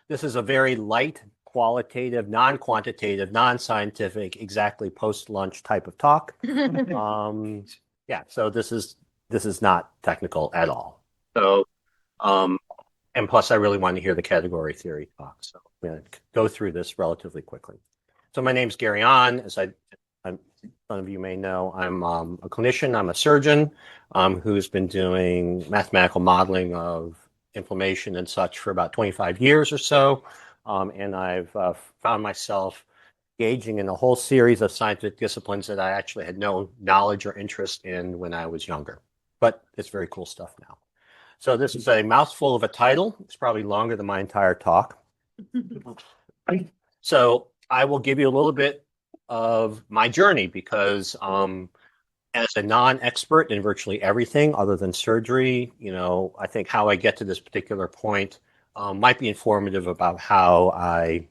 This is a very light, qualitative, non-quantitative, non-scientific, exactly post-lunch type of talk. Yeah, so this is not technical at all. So, and plus, I really want to hear the category theory talk. So I'm going to go through this relatively quickly. So my name's Gary Ahn. As some of you may know, I'm a clinician. I'm a surgeon who's been doing mathematical modeling of inflammation and such for about 25 years or so. And I've found myself engaging in a whole series of scientific disciplines that I actually had no knowledge or interest in when I was younger. But it's very cool stuff now. So this is a mouthful of a title. It's probably longer than my entire talk. So I will give you a little bit of my journey because as a non-expert in virtually everything other than surgery, I think how I get to this particular point might be informative about how I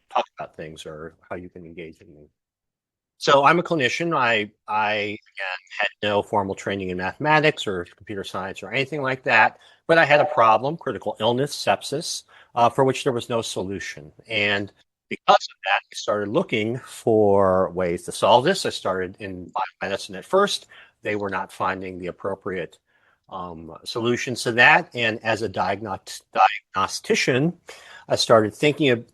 talk about things or how you can engage in me. So I'm a clinician. I again, had no formal training in mathematics or computer science or anything like that, but I had a problem, critical illness, sepsis, for which there was no solution. And because of that, I started looking for ways to solve this. I started in biomedicine at first. They were not finding the appropriate solutions to that. And as a diagnostician, I started thinking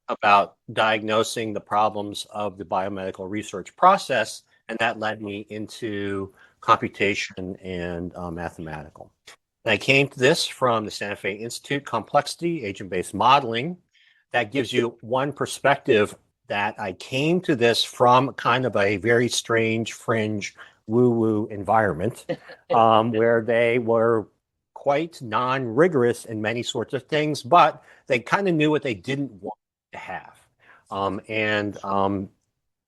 about diagnosing the problems of the biomedical research process, and that led me into computation and mathematical. And I came to this from the Santa Fe Institute, Complexity, Agent-Based Modeling. That gives you one perspective that I came to this from kind of a very strange, fringe, woo-woo environment where they were quite non-rigorous in many sorts of things, but they kind of knew what they didn't want to have. I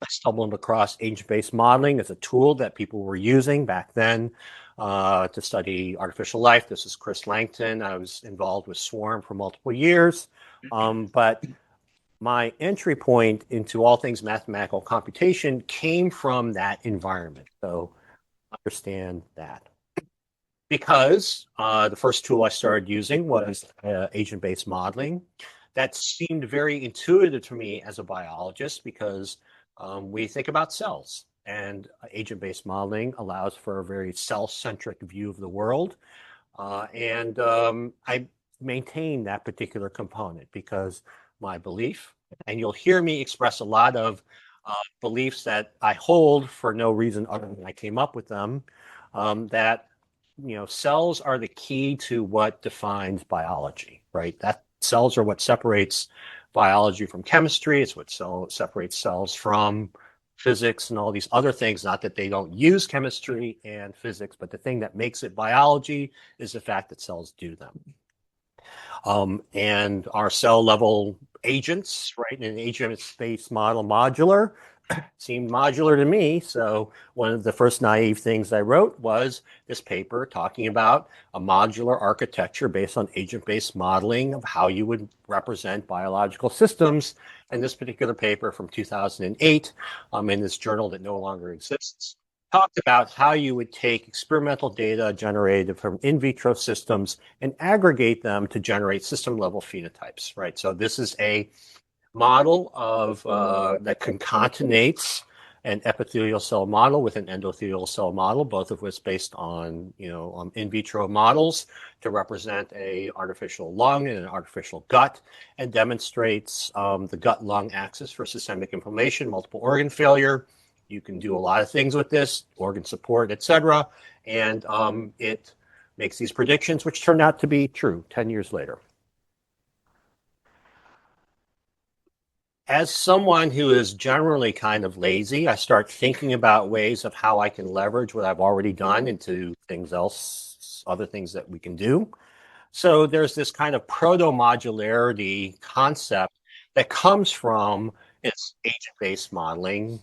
stumbled across agent-based modeling as a tool that people were using back then to study artificial life. This is Chris Langton. I was involved with Swarm for multiple years. But my entry point into all things mathematical computation came from that environment. So understand that. Because the first tool I started using was agent-based modeling. That seemed very intuitive to me as a biologist because we think about cells, and agent-based modeling allows for a very cell-centric view of the world. I maintain that particular component because my belief, and you'll hear me express a lot of beliefs that I hold for no reason other than I came up with them, that cells are the key to what defines biology, right? That cells are what separates biology from chemistry. It's what separates cells from physics and all these other things. Not that they don't use chemistry and physics, but the thing that makes it biology is the fact that cells do them. And our cell level agents, right, in an agent-based model, modular, seemed modular to me. So one of the first naive things I wrote was this paper talking about a modular architecture based on agent-based modeling of how you would represent biological systems. And this particular paper from 2008 in this journal that no longer exists talked about how you would take experimental data generated from in vitro systems and aggregate them to generate system level phenotypes, right? So this is a model of that concatenates an epithelial cell model with an endothelial cell model, both of which based on in vitro models to represent a artificial lung and an artificial gut, and demonstrates the gut-lung axis for systemic inflammation, multiple organ failure. You can do a lot of things with this, organ support, etc., and it makes these predictions, which turned out to be true 10 years later. As someone who is generally kind of lazy, I start thinking about ways of how I can leverage what I've already done into other things that we can do. So there's this kind of proto-modularity concept that comes from its agent-based modeling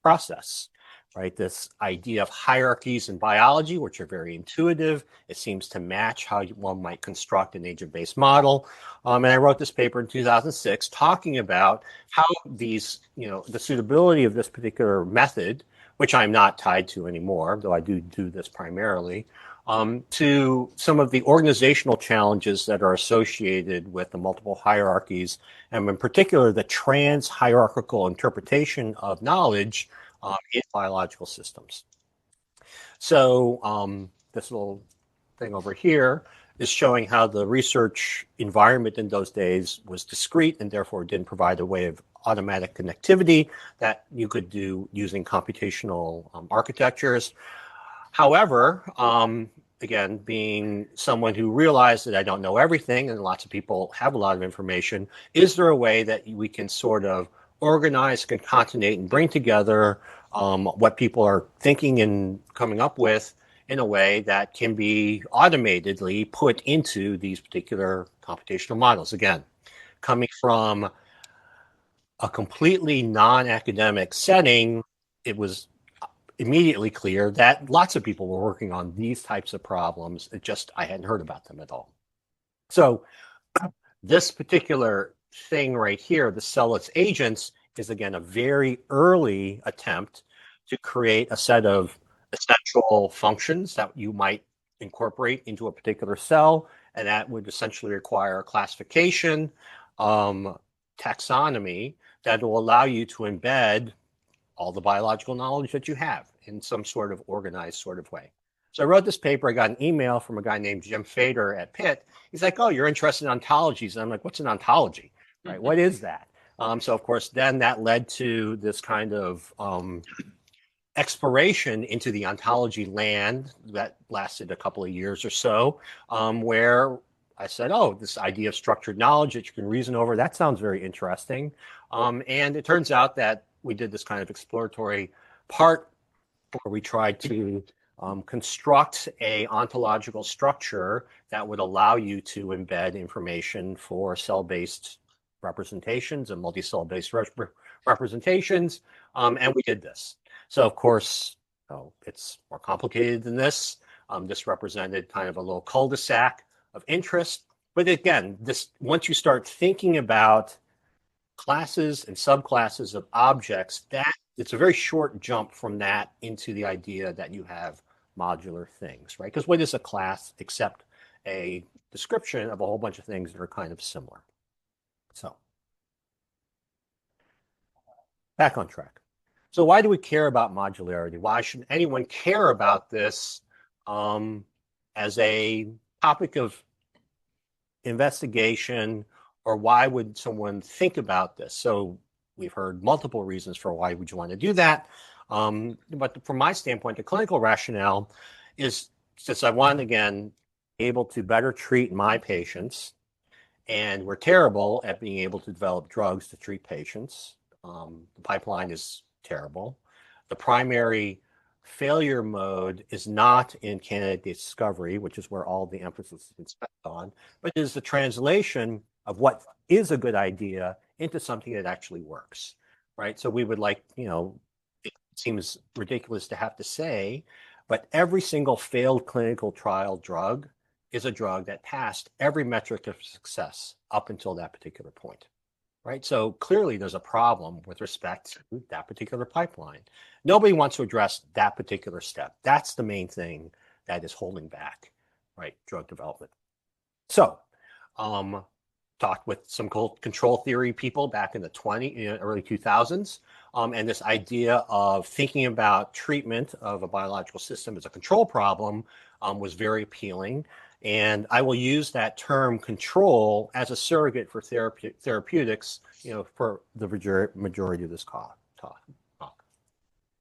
process, right? This idea of hierarchies in biology, which are very intuitive. It seems to match how one might construct an agent-based model. And I wrote this paper in 2006 talking about how these, the suitability of this particular method, which I'm not tied to anymore, though I do this primarily, to some of the organizational challenges that are associated with the multiple hierarchies, and in particular, the trans-hierarchical interpretation of knowledge in biological systems. So this little thing over here is showing how the research environment in those days was discrete and therefore didn't provide a way of automatic connectivity that you could do using computational architectures. However, again, being someone who realized that I don't know everything and lots of people have a lot of information, is there a way that we can sort of organize, concatenate, and bring together what people are thinking and coming up with in a way that can be automatedly put into these particular computational models? Again, coming from a completely non-academic setting, it was immediately clear that lots of people were working on these types of problems. It just, I hadn't heard about them at all. So this particular thing right here, the cell-less agents, is again a very early attempt to create a set of essential functions that you might incorporate into a particular cell, and that would essentially require classification, taxonomy, that will allow you to embed all the biological knowledge that you have in some sort of organized sort of way. So I wrote this paper. I got an email from a guy named Jim Fader at Pitt. He's like, "Oh, you're interested in ontologies." And I'm like, "What's an ontology? Right? What is that?" So of course, then that led to this kind of exploration into the ontology land that lasted a couple of years or so, where I said, "Oh, this idea of structured knowledge that you can reason over, that sounds very interesting." And it turns out that we did this kind of exploratory part where we tried to construct a ontological structure that would allow you to embed information for cell-based representations and multi-cell-based representations, and we did this. So of course, it's more complicated than this. This represented kind of a little cul-de-sac of interest. But again, this, once you start thinking about classes and subclasses of objects, that it's a very short jump from that into the idea that you have modular things, right? Because what is a class except a description of a whole bunch of things that are kind of similar? So back on track. So why do we care about modularity? Why should anyone care about this as a topic of investigation, or why would someone think about this? So we've heard multiple reasons for why would you want to do that. But from my standpoint, the clinical rationale is, since I want, again, able to better treat my patients, and we're terrible at being able to develop drugs to treat patients. The pipeline is terrible. The primary failure mode is not in candidate discovery, which is where all the emphasis has been spent on, but is the translation of what is a good idea into something that actually works, right? So we would like, it seems ridiculous to have to say, but every single failed clinical trial drug is a drug that passed every metric of success up until that particular point, right? So clearly there's a problem with respect to that particular pipeline. Nobody wants to address that particular step. That's the main thing that is holding back, right, drug development. So, talked with some control theory people back in the early 2000s, and this idea of thinking about treatment of a biological system as a control problem was very appealing. And I will use that term control as a surrogate for therapeutics, for the majority of this talk.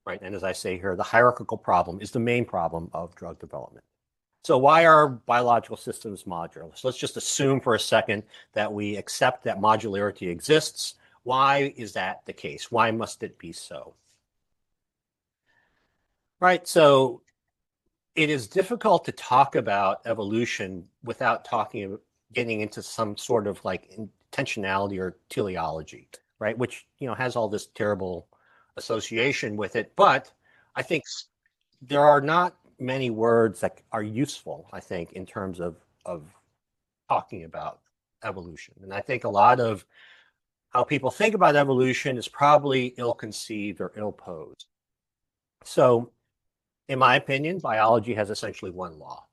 Right? And as I say here, the hierarchical problem is the main problem of drug development. So why are biological systems modular? So let's just assume for a second that we accept that modularity exists. Why is that the case? Why must it be so? Right, so it is difficult to talk about evolution without getting into some sort of like intentionality or teleology, right? Which, has all this terrible association with it. But I think there are not many words that are useful, I think, in terms of talking about evolution. And I think a lot of how people think about evolution is probably ill-conceived or ill-posed. So in my opinion, biology has essentially one law,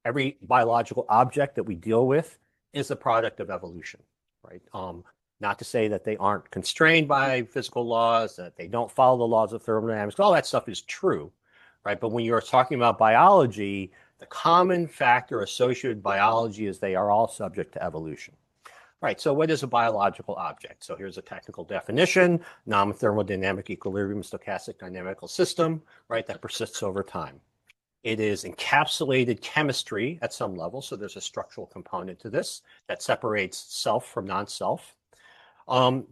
every biological object that we deal with is a product of evolution, right? Not to say that they aren't constrained by physical laws, that they don't follow the laws of thermodynamics. All that stuff is true, right? But when you're talking about biology, the common factor associated with biology is they are all subject to evolution. Right, so what is a biological object? So here's a technical definition: non-thermodynamic equilibrium stochastic dynamical system, right, that persists over time. It is encapsulated chemistry at some level, so there's a structural component to this that separates self from non-self. And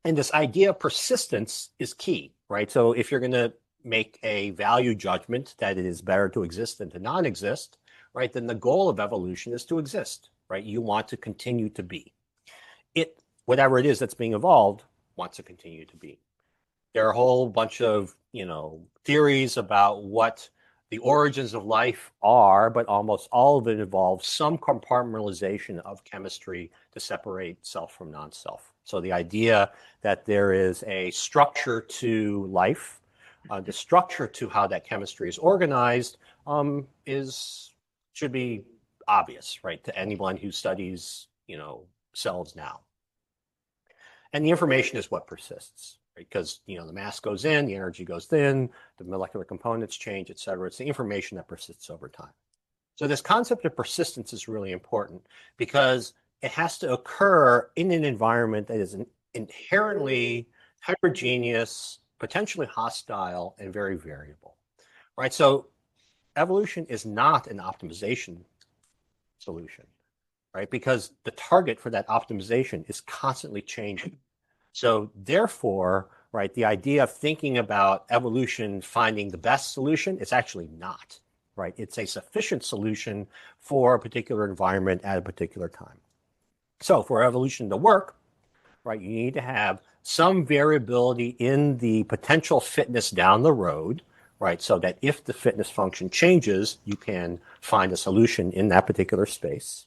this idea of persistence is key, right? So if you're going to make a value judgment that it is better to exist than to non-exist, right, then the goal of evolution is to exist, right? You want to continue to be. It, whatever it is that's being evolved, wants to continue to be. There are a whole bunch of, theories about what the origins of life are, but almost all of it involves some compartmentalization of chemistry to separate self from non-self. So the idea that there is a structure to life, the structure to how that chemistry is organized, should be obvious, right, to anyone who studies, cells now. And the information is what persists, right? Because, the mass goes in, the energy goes in, the molecular components change, et cetera. It's the information that persists over time. So this concept of persistence is really important because it has to occur in an environment that is inherently heterogeneous, potentially hostile, and very variable, right? So evolution is not an optimization solution, right? Because the target for that optimization is constantly changing. So therefore, right, the idea of thinking about evolution finding the best solution is actually not, right? It's a sufficient solution for a particular environment at a particular time. So for evolution to work, right, you need to have some variability in the potential fitness down the road, right? So that if the fitness function changes, you can find a solution in that particular space.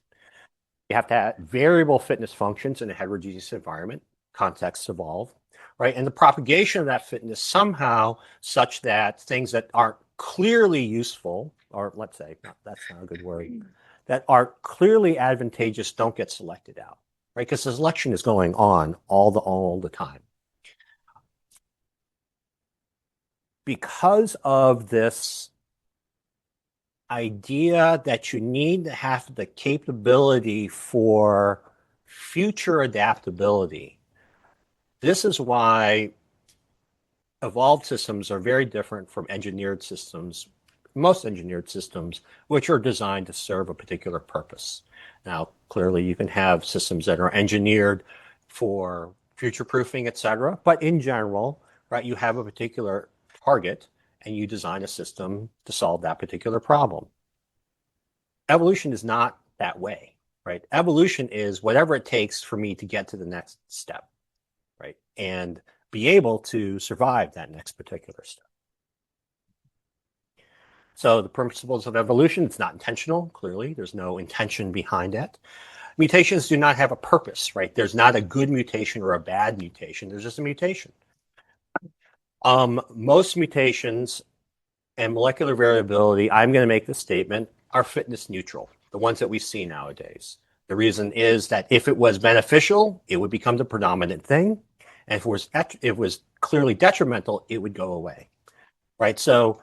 You have to have variable fitness functions in a heterogeneous environment. Contexts evolve, right? And the propagation of that fitness somehow such that things that aren't clearly useful, or let's say, that's not a good word, that are clearly advantageous don't get selected out, right? Because the selection is going on all the time. Because of this idea that you need to have the capability for future adaptability, this is why evolved systems are very different from engineered systems, most engineered systems, which are designed to serve a particular purpose. Now, clearly you can have systems that are engineered for future-proofing, et cetera, but in general, right, you have a particular target and you design a system to solve that particular problem. Evolution is not that way, right? Evolution is whatever it takes for me to get to the next step, right? And be able to survive that next particular step. So the principles of evolution, it's not intentional, clearly. There's no intention behind it. Mutations do not have a purpose, right? There's not a good mutation or a bad mutation. There's just a mutation. Most mutations and molecular variability, I'm going to make this statement, are fitness neutral, the ones that we see nowadays. The reason is that if it was beneficial, it would become the predominant thing. And if it was clearly detrimental, it would go away, right? So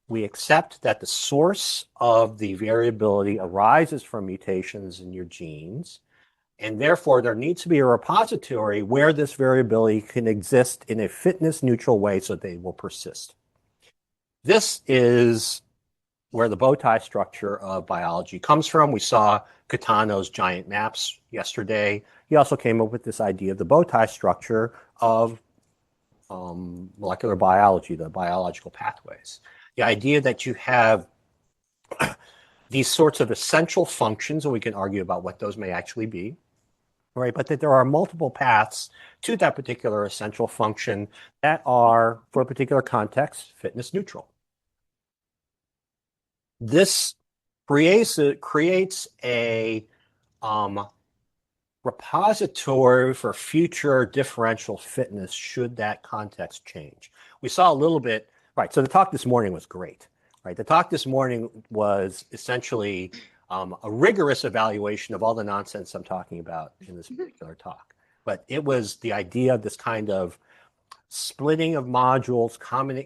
we accept that the source of the variability arises from mutations in your genes, and therefore there needs to be a repository where this variability can exist in a fitness neutral way so they will persist. This is where the bow tie structure of biology comes from. We saw Catano's giant maps yesterday. He also came up with this idea of the bow tie structure of molecular biology, the biological pathways. The idea that you have these sorts of essential functions, and we can argue about what those may actually be, right? But that there are multiple paths to that particular essential function that are, for a particular context, fitness neutral. This creates a repository for future differential fitness should that context change. We saw a little bit, right, so the talk this morning was great, right? The talk this morning was essentially a rigorous evaluation of all the nonsense I'm talking about in this particular talk. But it was the idea of this kind of splitting of modules,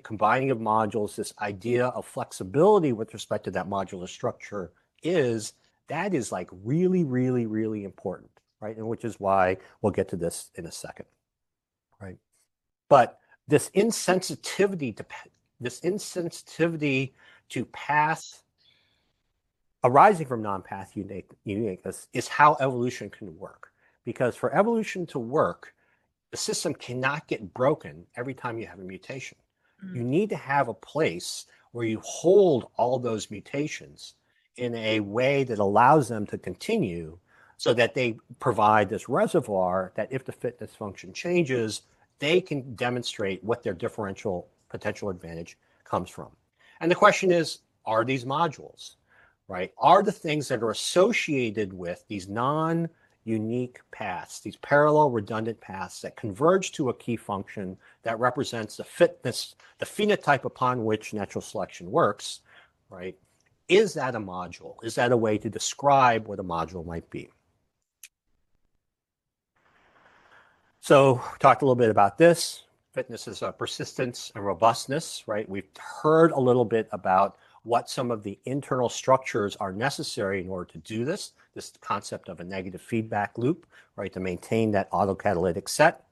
combining of modules, this idea of flexibility with respect to that modular structure that is like really, really, really important, right? And which is why we'll get to this in a second, right? But this insensitivity to path arising from non-path uniqueness is how evolution can work. Because for evolution to work, the system cannot get broken every time you have a mutation. You need to have a place where you hold all those mutations in a way that allows them to continue so that they provide this reservoir that if the fitness function changes, they can demonstrate what their differential potential advantage comes from. And the question is, are these modules, right? Are the things that are associated with these non-unique paths, these parallel redundant paths that converge to a key function that represents the fitness, the phenotype upon which natural selection works, right? Is that a module? Is that a way to describe what a module might be? So we talked a little bit about this. Fitness is persistence and robustness, right? We've heard a little bit about what some of the internal structures are necessary in order to do this concept of a negative feedback loop, right, to maintain that autocatalytic set.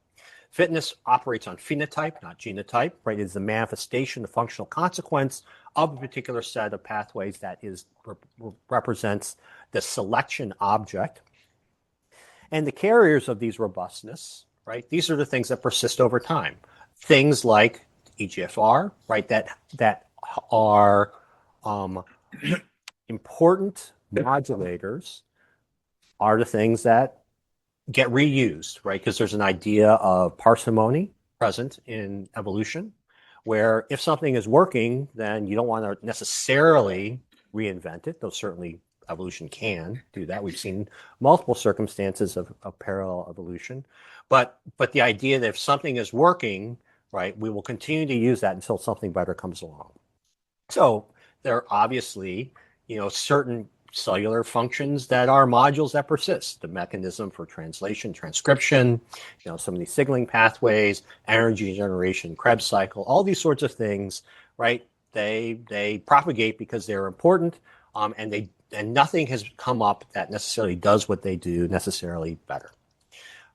Fitness operates on phenotype, not genotype, right? It is the manifestation, the functional consequence of a particular set of pathways that represents the selection object. And the carriers of these robustness, right? These are the things that persist over time. Things like EGFR, right? That are important modulators are the things that get reused, right? Because there's an idea of parsimony present in evolution, where if something is working, then you don't want to necessarily reinvent it, though certainly evolution can do that. We've seen multiple circumstances of parallel evolution. But the idea that if something is working, right, we will continue to use that until something better comes along. So there are obviously, certain cellular functions that are modules that persist. The mechanism for translation, transcription, some of these signaling pathways, energy generation, Krebs cycle, all these sorts of things, right? They propagate because they're important, and nothing has come up that necessarily does what they do necessarily better,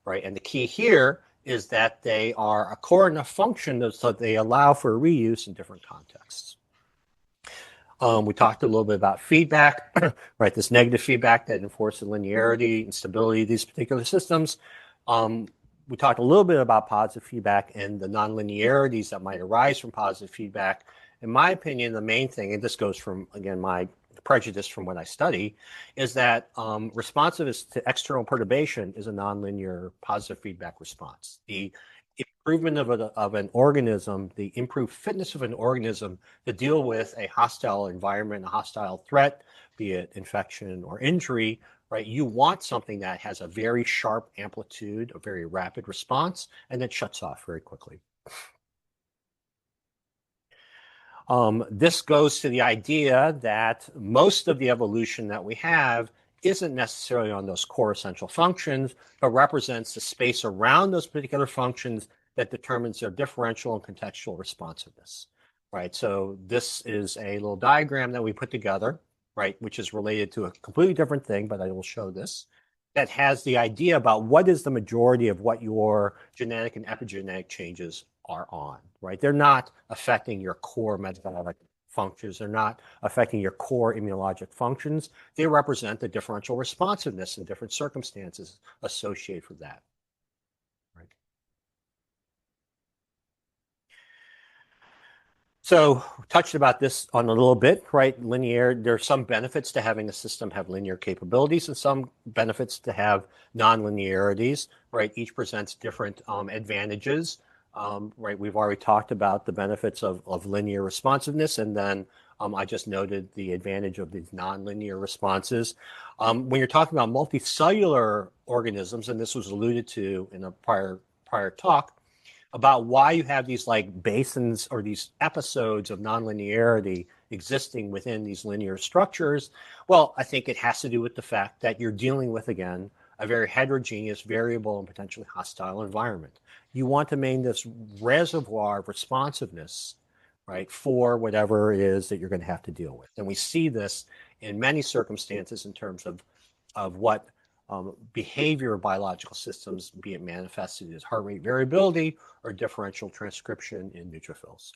right? And the key here is that they are a core enough function so that they allow for reuse in different contexts. We talked a little bit about feedback, right? This negative feedback that enforces linearity and stability of these particular systems. We talked a little bit about positive feedback and the nonlinearities that might arise from positive feedback. In my opinion, the main thing, and this goes from, again, my prejudice from what I study, is that responsiveness to external perturbation is a nonlinear positive feedback response. The improvement of an organism, the improved fitness of an organism to deal with a hostile environment, a hostile threat, be it infection or injury, right? You want something that has a very sharp amplitude, a very rapid response, and then shuts off very quickly. This goes to the idea that most of the evolution that we have isn't necessarily on those core essential functions, but represents the space around those particular functions that determines their differential and contextual responsiveness, right? So this is a little diagram that we put together, right, which is related to a completely different thing, but I will show this, that has the idea about what is the majority of what your genetic and epigenetic changes are on, right? They're not affecting your core metabolic functions. They're not affecting your core immunologic functions. They represent the differential responsiveness in different circumstances associated with that, right? So touched about this on a little bit, right? Linear, there are some benefits to having a system have linear capabilities and some benefits to have non-linearities, right? Each presents different advantages, right? We've already talked about the benefits of linear responsiveness, and then I just noted the advantage of these non-linear responses. When you're talking about multicellular organisms, and this was alluded to in a prior talk, about why you have these like basins or these episodes of nonlinearity existing within these linear structures? Well, I think it has to do with the fact that you're dealing with, again, a very heterogeneous, variable, and potentially hostile environment. You want to maintain this reservoir of responsiveness, right, for whatever it is that you're going to have to deal with. And we see this in many circumstances in terms of what behavior of biological systems, be it manifested as heart rate variability or differential transcription in neutrophils.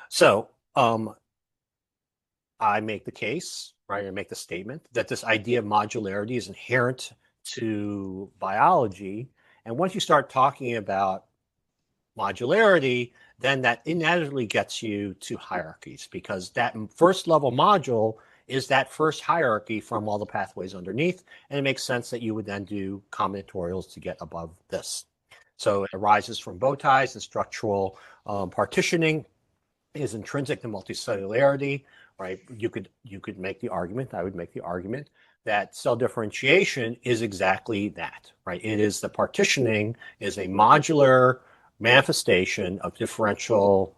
So I make the case, right, I make the statement that this idea of modularity is inherent to biology. And once you start talking about modularity, then that inevitably gets you to hierarchies, because that first level module is that first hierarchy from all the pathways underneath, and it makes sense that you would then do combinatorials to get above this. So it arises from bow ties and structural partitioning is intrinsic to multicellularity, right? You could make the argument, I would make the argument, that cell differentiation is exactly that, right? It is the partitioning is a modular manifestation of differential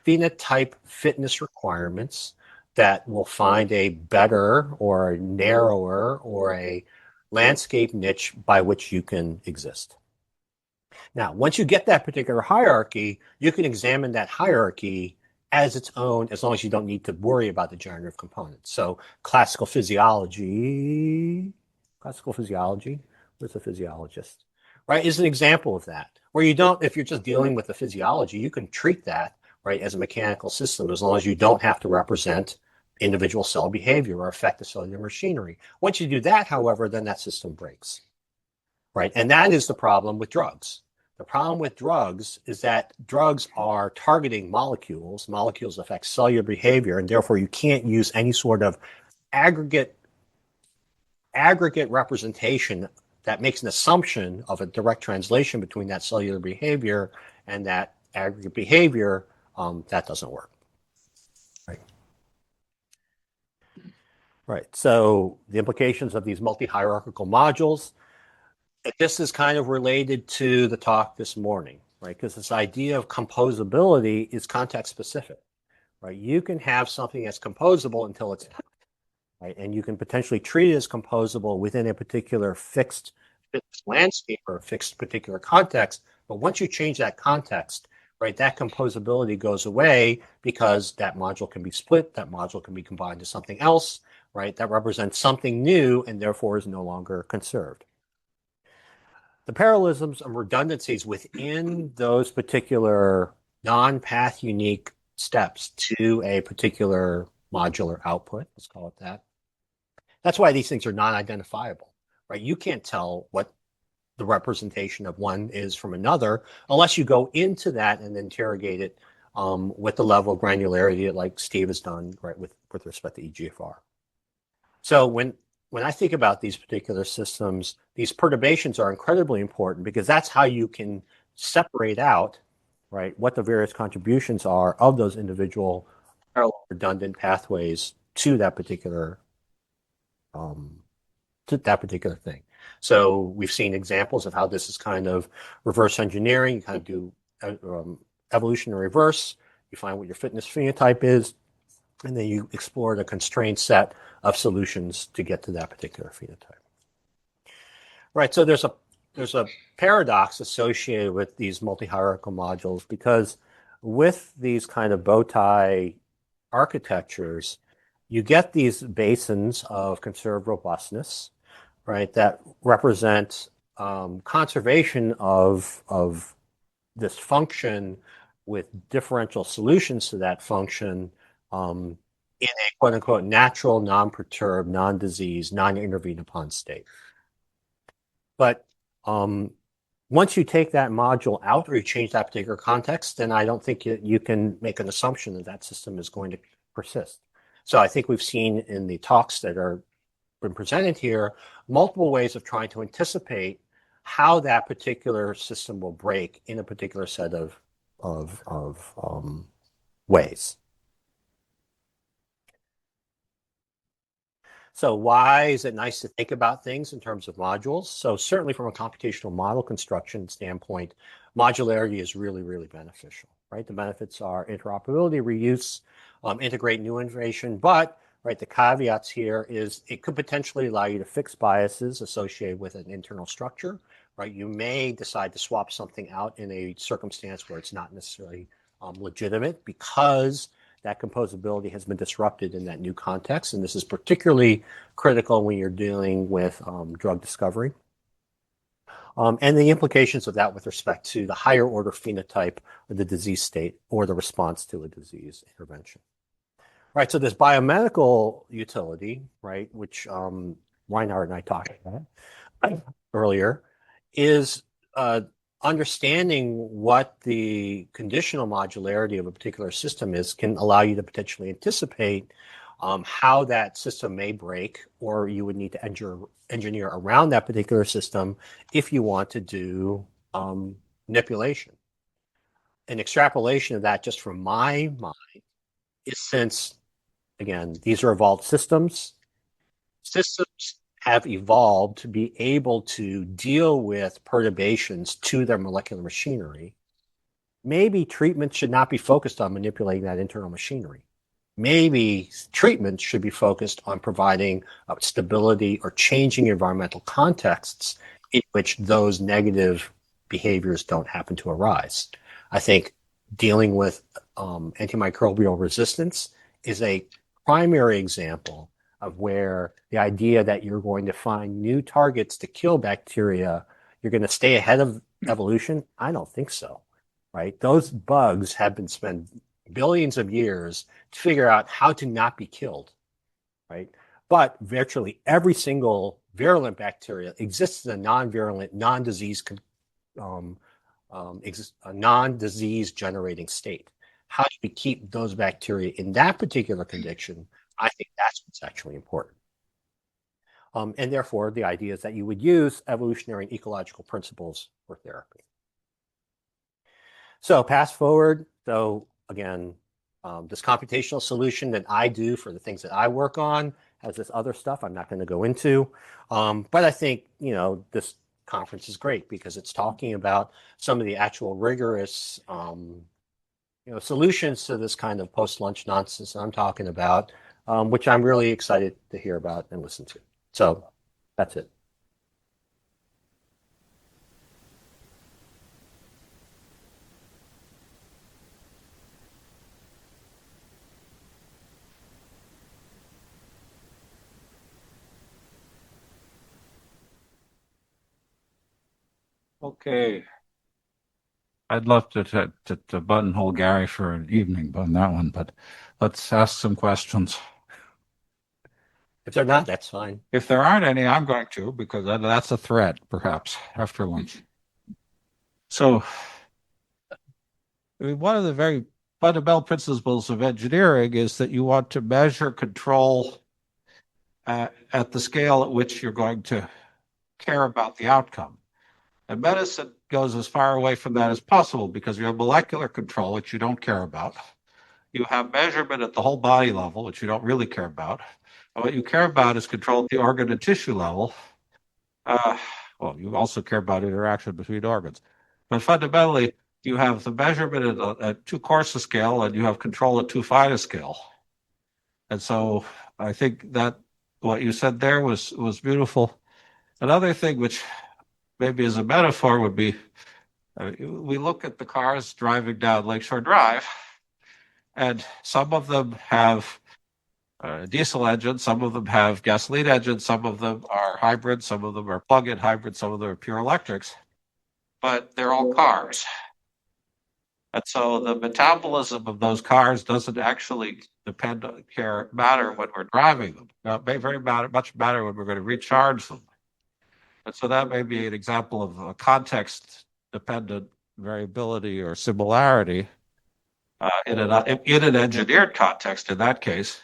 phenotype fitness requirements that will find a better or a narrower or a landscape niche by which you can exist. Now, once you get that particular hierarchy, you can examine that hierarchy as its own, as long as you don't need to worry about the generative components. So classical physiology, where's the physiologist, right, is an example of that, where you don't, if you're just dealing with the physiology, you can treat that, right, as a mechanical system, as long as you don't have to represent individual cell behavior or affect the cellular machinery. Once you do that, however, then that system breaks, right? And that is the problem with drugs. The problem with drugs is that drugs are targeting molecules. Molecules affect cellular behavior, and therefore you can't use any sort of aggregate representation that makes an assumption of a direct translation between that cellular behavior and that aggregate behavior. That doesn't work. Right. So the implications of these multi-hierarchical modules, this is kind of related to the talk this morning, right? Because this idea of composability is context specific, right? You can have something that's composable until it's not, right? And you can potentially treat it as composable within a particular fixed landscape or a fixed particular context. But once you change that context, right, that composability goes away, because that module can be split, that module can be combined to something else, right, that represents something new and therefore is no longer conserved. The parallelisms and redundancies within those particular non-path unique steps to a particular modular output, let's call it that. That's why these things are non-identifiable, right? You can't tell what the representation of one is from another unless you go into that and interrogate it with the level of granularity that, like Steve has done, right, with respect to EGFR. So when I think about these particular systems, these perturbations are incredibly important, because that's how you can separate out, right, what the various contributions are of those individual parallel redundant pathways to that particular thing. So we've seen examples of how this is kind of reverse engineering. You kind of do evolution in reverse. You find what your fitness phenotype is, and then you explore the constrained set of solutions to get to that particular phenotype. Right, so there's a paradox associated with these multi-hierarchical modules, because with these kind of bow tie architectures, you get these basins of conserved robustness, right, that represent conservation of this function with differential solutions to that function in a quote-unquote natural, non-perturbed, non-diseased, non-intervened upon state. But once you take that module out or you change that particular context, then I don't think you can make an assumption that that system is going to persist. So I think we've seen in the talks that are been presented here multiple ways of trying to anticipate how that particular system will break in a particular set of ways. So why is it nice to think about things in terms of modules? So certainly from a computational model construction standpoint, modularity is really, really beneficial, right? The benefits are interoperability, reuse, integrate new innovation, but right, the caveats here is it could potentially allow you to fix biases associated with an internal structure, right? You may decide to swap something out in a circumstance where it's not necessarily legitimate because that composability has been disrupted in that new context. And this is particularly critical when you're dealing with drug discovery. And the implications of that with respect to the higher order phenotype of the disease state or the response to a disease intervention. Right, so this biomedical utility, right, which Reinhard and I talked about earlier, is understanding what the conditional modularity of a particular system is can allow you to potentially anticipate how that system may break, or you would need to engineer around that particular system if you want to do manipulation. An extrapolation of that just from my mind is since, again, these are evolved systems. Systems have evolved to be able to deal with perturbations to their molecular machinery. Maybe treatment should not be focused on manipulating that internal machinery. Maybe treatment should be focused on providing stability or changing environmental contexts in which those negative behaviors don't happen to arise. I think dealing with antimicrobial resistance is a primary example of where the idea that you're going to find new targets to kill bacteria, you're going to stay ahead of evolution. I don't think so, right? Those bugs have been spent billions of years to figure out how to not be killed, right? But virtually every single virulent bacteria exists in a non-virulent, non-disease generating state. How do we keep those bacteria in that particular condition? I think that's what's actually important. And therefore, the idea is that you would use evolutionary and ecological principles for therapy. So pass forward. So again, this computational solution that I do for the things that I work on has this other stuff I'm not going to go into. But I think, this conference is great because it's talking about some of the actual rigorous solutions to this kind of post-lunch nonsense I'm talking about, which I'm really excited to hear about and listen to. So that's it. Okay. I'd love to buttonhole Gary for an evening on that one, but let's ask some questions. If they're not, that's fine. If there aren't any, I'm going to, because that's a threat, perhaps, after lunch. So, one of the very fundamental principles of engineering is that you want to measure control at the scale at which you're going to care about the outcome. And medicine goes as far away from that as possible because you have molecular control, which you don't care about. You have measurement at the whole body level, which you don't really care about. And what you care about is control at the organ and tissue level. Well, you also care about interaction between organs. But fundamentally, you have the measurement at too coarse a scale and you have control at too fine a scale. And so I think that what you said there was beautiful. Another thing which maybe as a metaphor would be, we look at the cars driving down Lakeshore Drive, and some of them have diesel engines, some of them have gasoline engines, some of them are hybrids, some of them are plug-in hybrids, some of them are pure electrics, but they're all cars. And so the metabolism of those cars doesn't actually matter when we're driving them. It may very much matter when we're going to recharge them. And so that may be an example of a context-dependent variability or similarity in an engineered context in that case,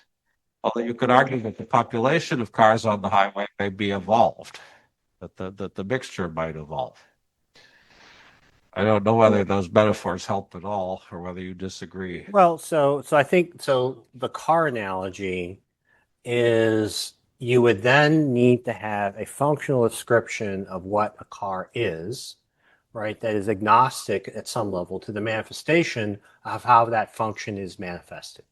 although you could argue that the population of cars on the highway may be evolved, that the mixture might evolve. I don't know whether those metaphors help at all or whether you disagree. Well, so I think the car analogy is you would then need to have a functional description of what a car is, right, that is agnostic at some level to the manifestation of how that function is manifested,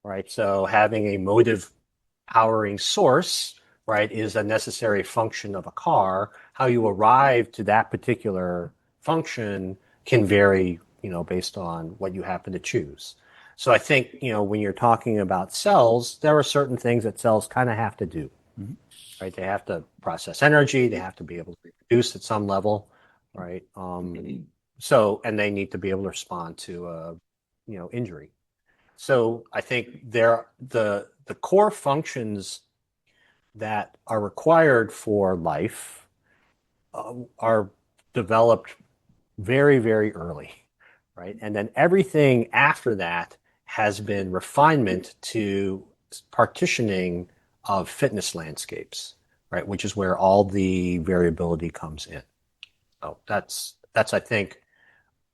right? So having a motive powering source, right, is a necessary function of a car. How you arrive to that particular function can vary, based on what you happen to choose. So I think, when you're talking about cells, there are certain things that cells kind of have to do, right? They have to process energy, they have to be able to reproduce at some level, right? And they need to be able to respond to, injury. So I think the core functions that are required for life are developed very, very early, right? And then everything after that has been refinement to partitioning of fitness landscapes, right? Which is where all the variability comes in. So that's I think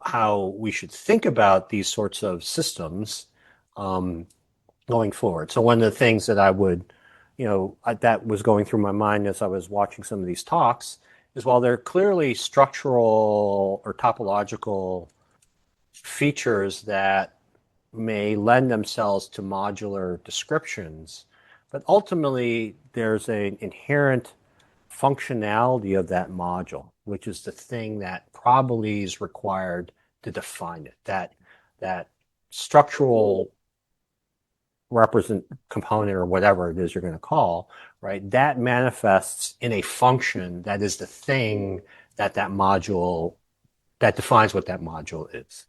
how we should think about these sorts of systems going forward. So one of the things that I would, that was going through my mind as I was watching some of these talks is while there are clearly structural or topological features that may lend themselves to modular descriptions, but ultimately there's an inherent functionality of that module, which is the thing that probably is required to define it. That structural represent component or whatever it is you're going to call, right? That manifests in a function that is the thing that module that defines what that module is.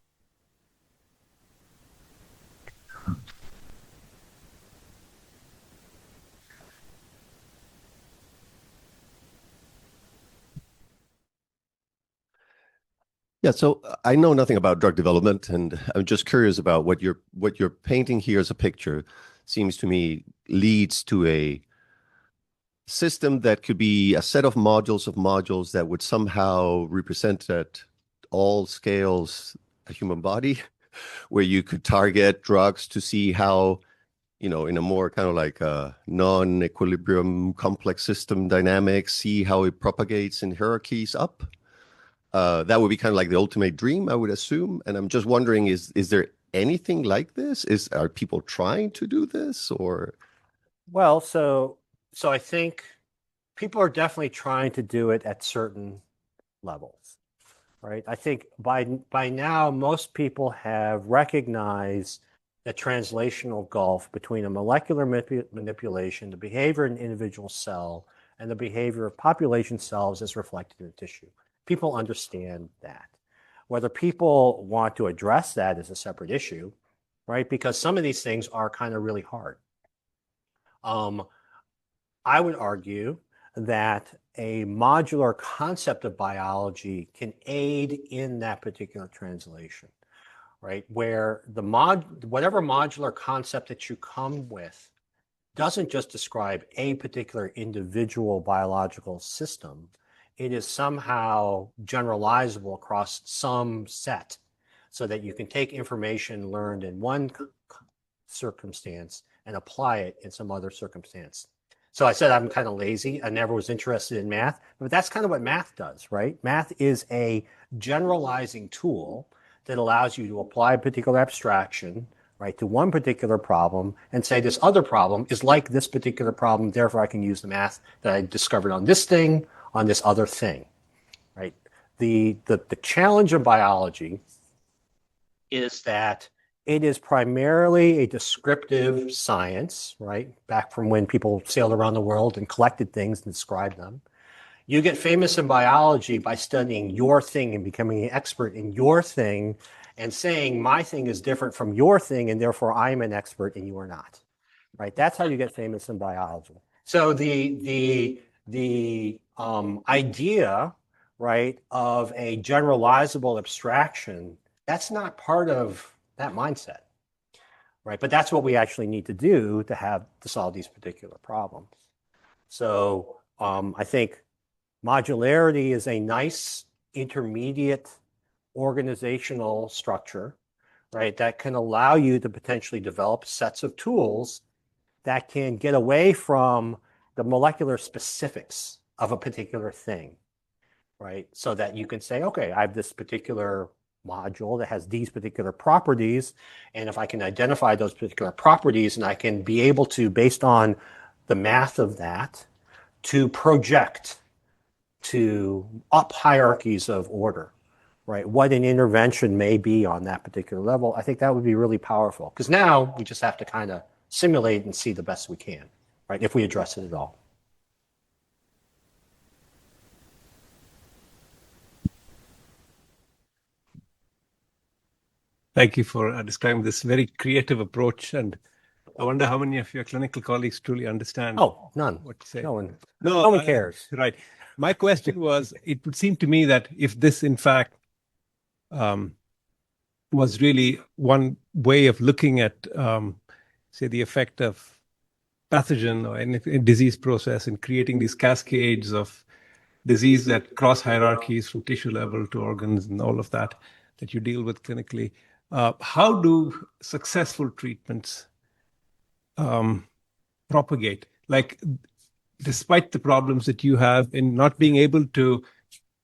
Yeah, so I know nothing about drug development, and I'm just curious about what you're painting here as a picture. Seems to me leads to a system that could be a set of modules that would somehow represent at all scales a human body, where you could target drugs to see how, in a more kind of like a non-equilibrium complex system dynamics, see how it propagates in hierarchies up. That would be kind of like the ultimate dream, I would assume. And I'm just wondering, is there anything like this? Are people trying to do this, or? Well, so I think people are definitely trying to do it at certain levels, right? I think by now most people have recognized the translational gulf between a molecular manipulation, the behavior in an individual cell, and the behavior of population cells as reflected in tissue. People understand that. Whether people want to address that is a separate issue, right? Because some of these things are kind of really hard. I would argue that a modular concept of biology can aid in that particular translation, right? Where whatever modular concept that you come with doesn't just describe a particular individual biological system. It is somehow generalizable across some set so that you can take information learned in one circumstance and apply it in some other circumstance. So I said I'm kind of lazy. I never was interested in math, but that's kind of what math does, right? Math is a generalizing tool that allows you to apply a particular abstraction, right, to one particular problem and say this other problem is like this particular problem, therefore I can use the math that I discovered on this thing, on this other thing, right? The challenge of biology is that it is primarily a descriptive science, right? Back from when people sailed around the world and collected things and described them. You get famous in biology by studying your thing and becoming an expert in your thing and saying my thing is different from your thing and therefore I'm an expert and you are not, right? That's how you get famous in biology. So the idea, right, of a generalizable abstraction, that's not part of that mindset, right? But that's what we actually need to do to solve these particular problems. So I think modularity is a nice intermediate organizational structure, right, that can allow you to potentially develop sets of tools that can get away from the molecular specifics of a particular thing, right? So that you can say, okay, I have this particular module that has these particular properties. And if I can identify those particular properties, and I can be able to, based on the math of that, to project to up hierarchies of order, right? What an intervention may be on that particular level. I think that would be really powerful, because now we just have to kind of simulate and see the best we can, right? If we address it at all. Thank you for describing this very creative approach. And I wonder how many of your clinical colleagues truly understand None. what you say. No one. No, No one cares. Right. My question was, it would seem to me that if this, in fact, was really one way of looking at, say, the effect of pathogen or any disease process and creating these cascades of disease that cross hierarchies from tissue level to organs and all of that you deal with clinically. How do successful treatments propagate? Like, despite the problems that you have in not being able to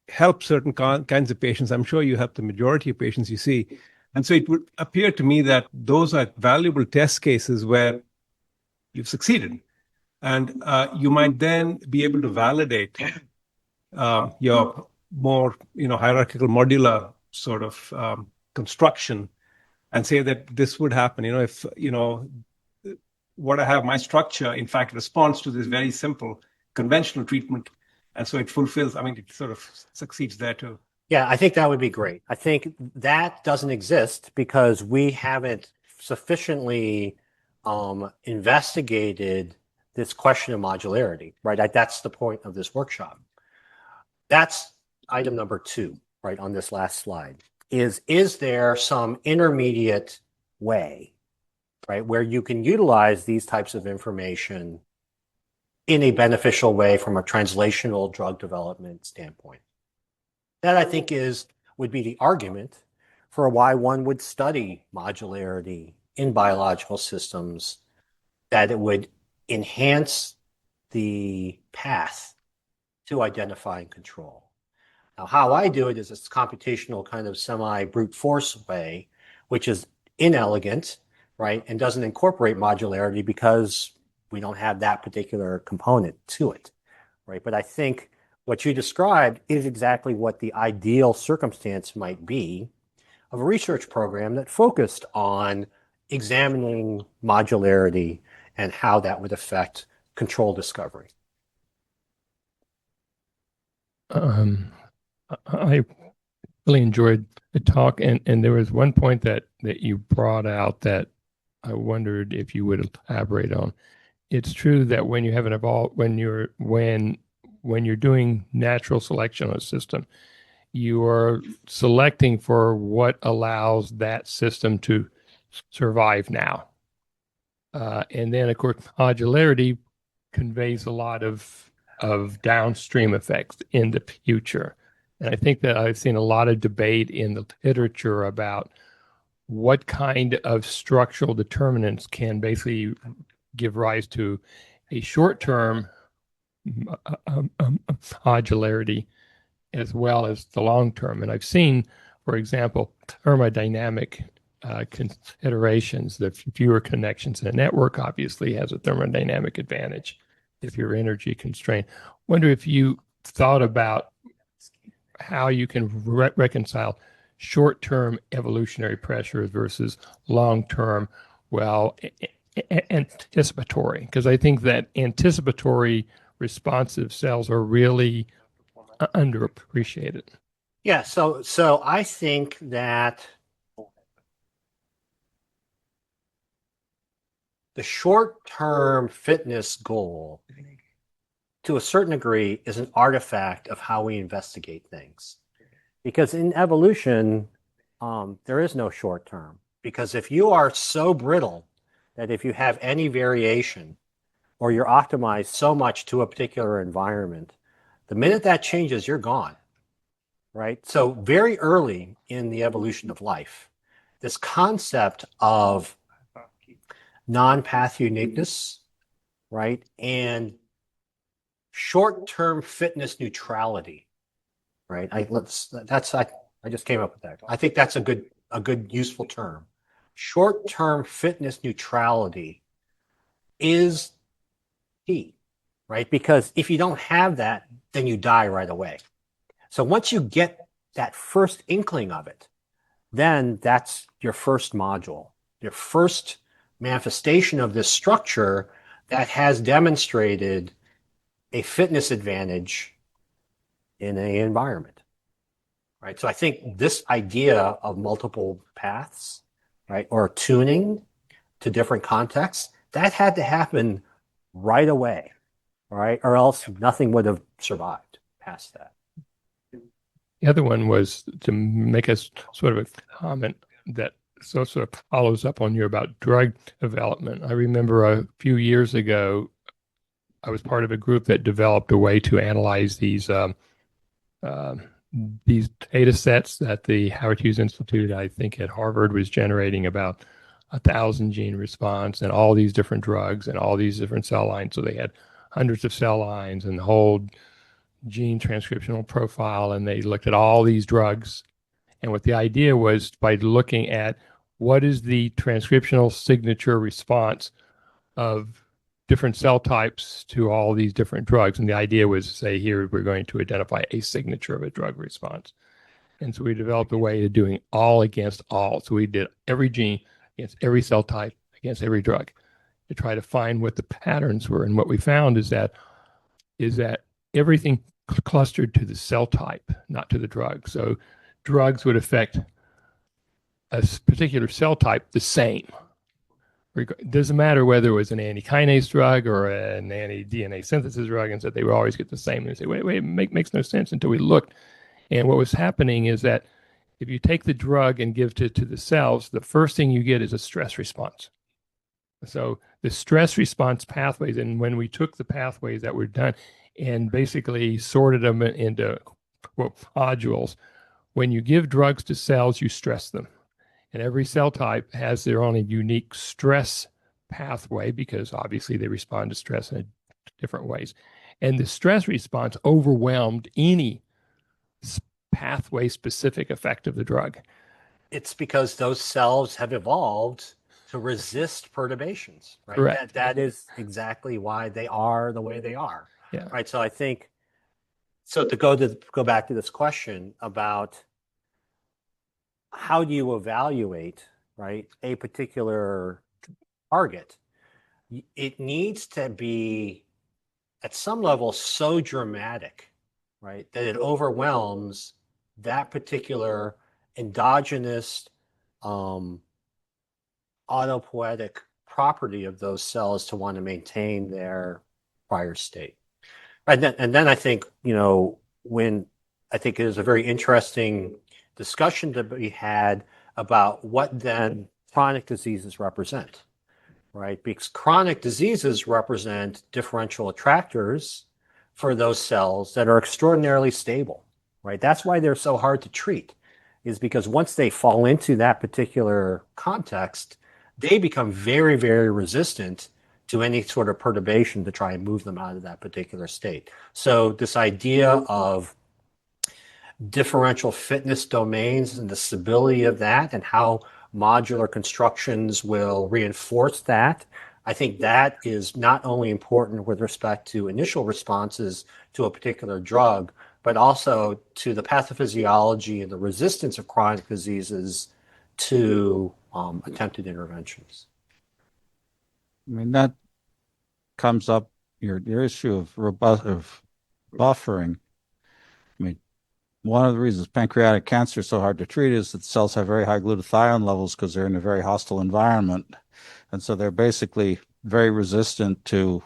help certain kinds of patients, I'm sure you help the majority of patients you see. And so it would appear to me that those are valuable test cases where you've succeeded. And you might then be able to validate your more, hierarchical modular sort of construction and say that this would happen. If, what I have, my structure, in fact, responds to this very simple conventional treatment. And so it fulfills, it sort of succeeds there too. Yeah, I think that would be great. I think that doesn't exist because we haven't sufficiently investigated this question of modularity, right? That's the point of this workshop. That's item number 2, right, on this last slide, is there some intermediate way, right, where you can utilize these types of information in a beneficial way from a translational drug development standpoint? That, I think, would be the argument for why one would study modularity in biological systems, that it would enhance the path to identify and control. Now, how I do it is this computational kind of semi-brute force way, which is inelegant, right, and doesn't incorporate modularity because we don't have that particular component to it, right? But I think what you described is exactly what the ideal circumstance might be of a research program that focused on examining modularity and how that would affect control discovery. I really enjoyed the talk, and there was one point that you brought out that I wondered if you would elaborate on. It's true that when you have when you're doing natural selection on a system, you are selecting for what allows that system to survive now. And then, of course, modularity conveys a lot of downstream effects in the future. And I think that I've seen a lot of debate in the literature about what kind of structural determinants can basically give rise to a short-term modularity as well as the long-term. And I've seen, for example, thermodynamic considerations. The fewer connections in a network obviously has a thermodynamic advantage if you're energy constrained. Wonder if you thought about how you can reconcile short-term evolutionary pressures versus long-term, anticipatory, because I think that anticipatory responsive cells are really underappreciated. Yeah, so I think that the short-term fitness goal, to a certain degree, is an artifact of how we investigate things. Because in evolution, there is no short term. Because if you are so brittle that if you have any variation or you're optimized so much to a particular environment, the minute that changes, you're gone, right? So very early in the evolution of life, this concept of non-path uniqueness, right, and short-term fitness neutrality right? I just came up with that. I think that's a good useful term. Short-term fitness neutrality is key, right? Because if you don't have that, then you die right away. So once you get that first inkling of it, then that's your first module, your first manifestation of this structure that has demonstrated a fitness advantage in an environment, right? So I think this idea of multiple paths, right, or tuning to different contexts, that had to happen right away, right? Or else nothing would have survived past that. The other one was to make us sort of a comment that sort of follows up on you about drug development. I remember a few years ago, I was part of a group that developed a way to analyze these data sets that the Howard Hughes Institute, I think at Harvard, was generating about 1,000 gene response and all these different drugs and all these different cell lines. So they had hundreds of cell lines and the whole gene transcriptional profile, and they looked at all these drugs. And what the idea was, by looking at what is the transcriptional signature response of different cell types to all these different drugs. And the idea was to say, here, we're going to identify a signature of a drug response. And so we developed a way of doing all against all. So we did every gene against every cell type against every drug to try to find what the patterns were. And what we found is that everything clustered to the cell type, not to the drug. So drugs would affect a particular cell type the same. It doesn't matter whether it was an anti-kinase drug or an anti-DNA synthesis drug, and so they would always get the same. And they say, wait, it makes no sense until we looked. And what was happening is that if you take the drug and give it to the cells, the first thing you get is a stress response. So the stress response pathways, and when we took the pathways that were done and basically sorted them into modules, when you give drugs to cells, you stress them. And every cell type has their own unique stress pathway because obviously they respond to stress in different ways. And the stress response overwhelmed any pathway-specific effect of the drug. It's because those cells have evolved to resist perturbations, right? Correct. That is exactly why they are the way they are. Yeah. Right. So I think, so to go back to this question about how do you evaluate, right, a particular target, it needs to be at some level so dramatic, right, that it overwhelms that particular endogenous autopoietic property of those cells to want to maintain their prior state. And then I think, when I think it is a very interesting discussion to be had about what then chronic diseases represent, right? Because chronic diseases represent differential attractors for those cells that are extraordinarily stable, right? That's why they're so hard to treat, is because once they fall into that particular context, they become very, very resistant to any sort of perturbation to try and move them out of that particular state. So this idea of differential fitness domains and the stability of that and how modular constructions will reinforce that, I think that is not only important with respect to initial responses to a particular drug, but also to the pathophysiology and the resistance of chronic diseases to attempted interventions. I mean, that comes up, your issue of buffering. I mean, one of the reasons pancreatic cancer is so hard to treat is that cells have very high glutathione levels because they're in a very hostile environment. And so they're basically very resistant to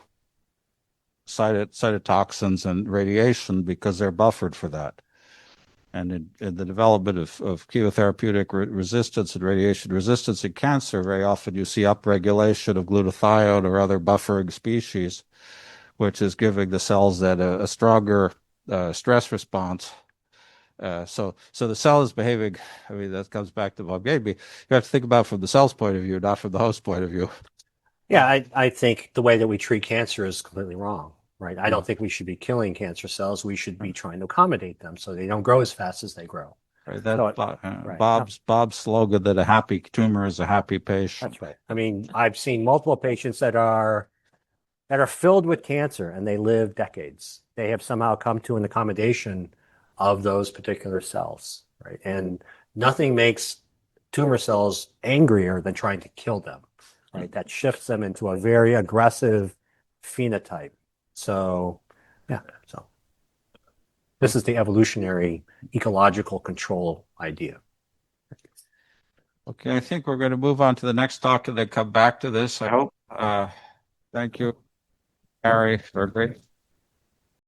cytotoxins and radiation because they're buffered for that. And in the development of chemotherapeutic resistance and radiation resistance in cancer, very often you see upregulation of glutathione or other buffering species, which is giving the cells that a stronger stress response. So the cell is behaving. I mean, that comes back to Bob Gaby. You have to think about it from the cell's point of view, not from the host point of view. Yeah, I think the way that we treat cancer is completely wrong, right? I don't think we should be killing cancer cells. We should be trying to accommodate them so they don't grow as fast as they grow. Right, that's So, right. Bob's slogan that a happy tumor is a happy patient. That's right. I mean, I've seen multiple patients that are filled with cancer and they live decades. They have somehow come to an accommodation of those particular cells, right? And nothing makes tumor cells angrier than trying to kill them, right? That shifts them into a very aggressive phenotype. So, yeah, so this is the evolutionary ecological control idea. Okay, I think we're going to move on to the next talk and then come back to this, I hope. Thank you, Harry, for a great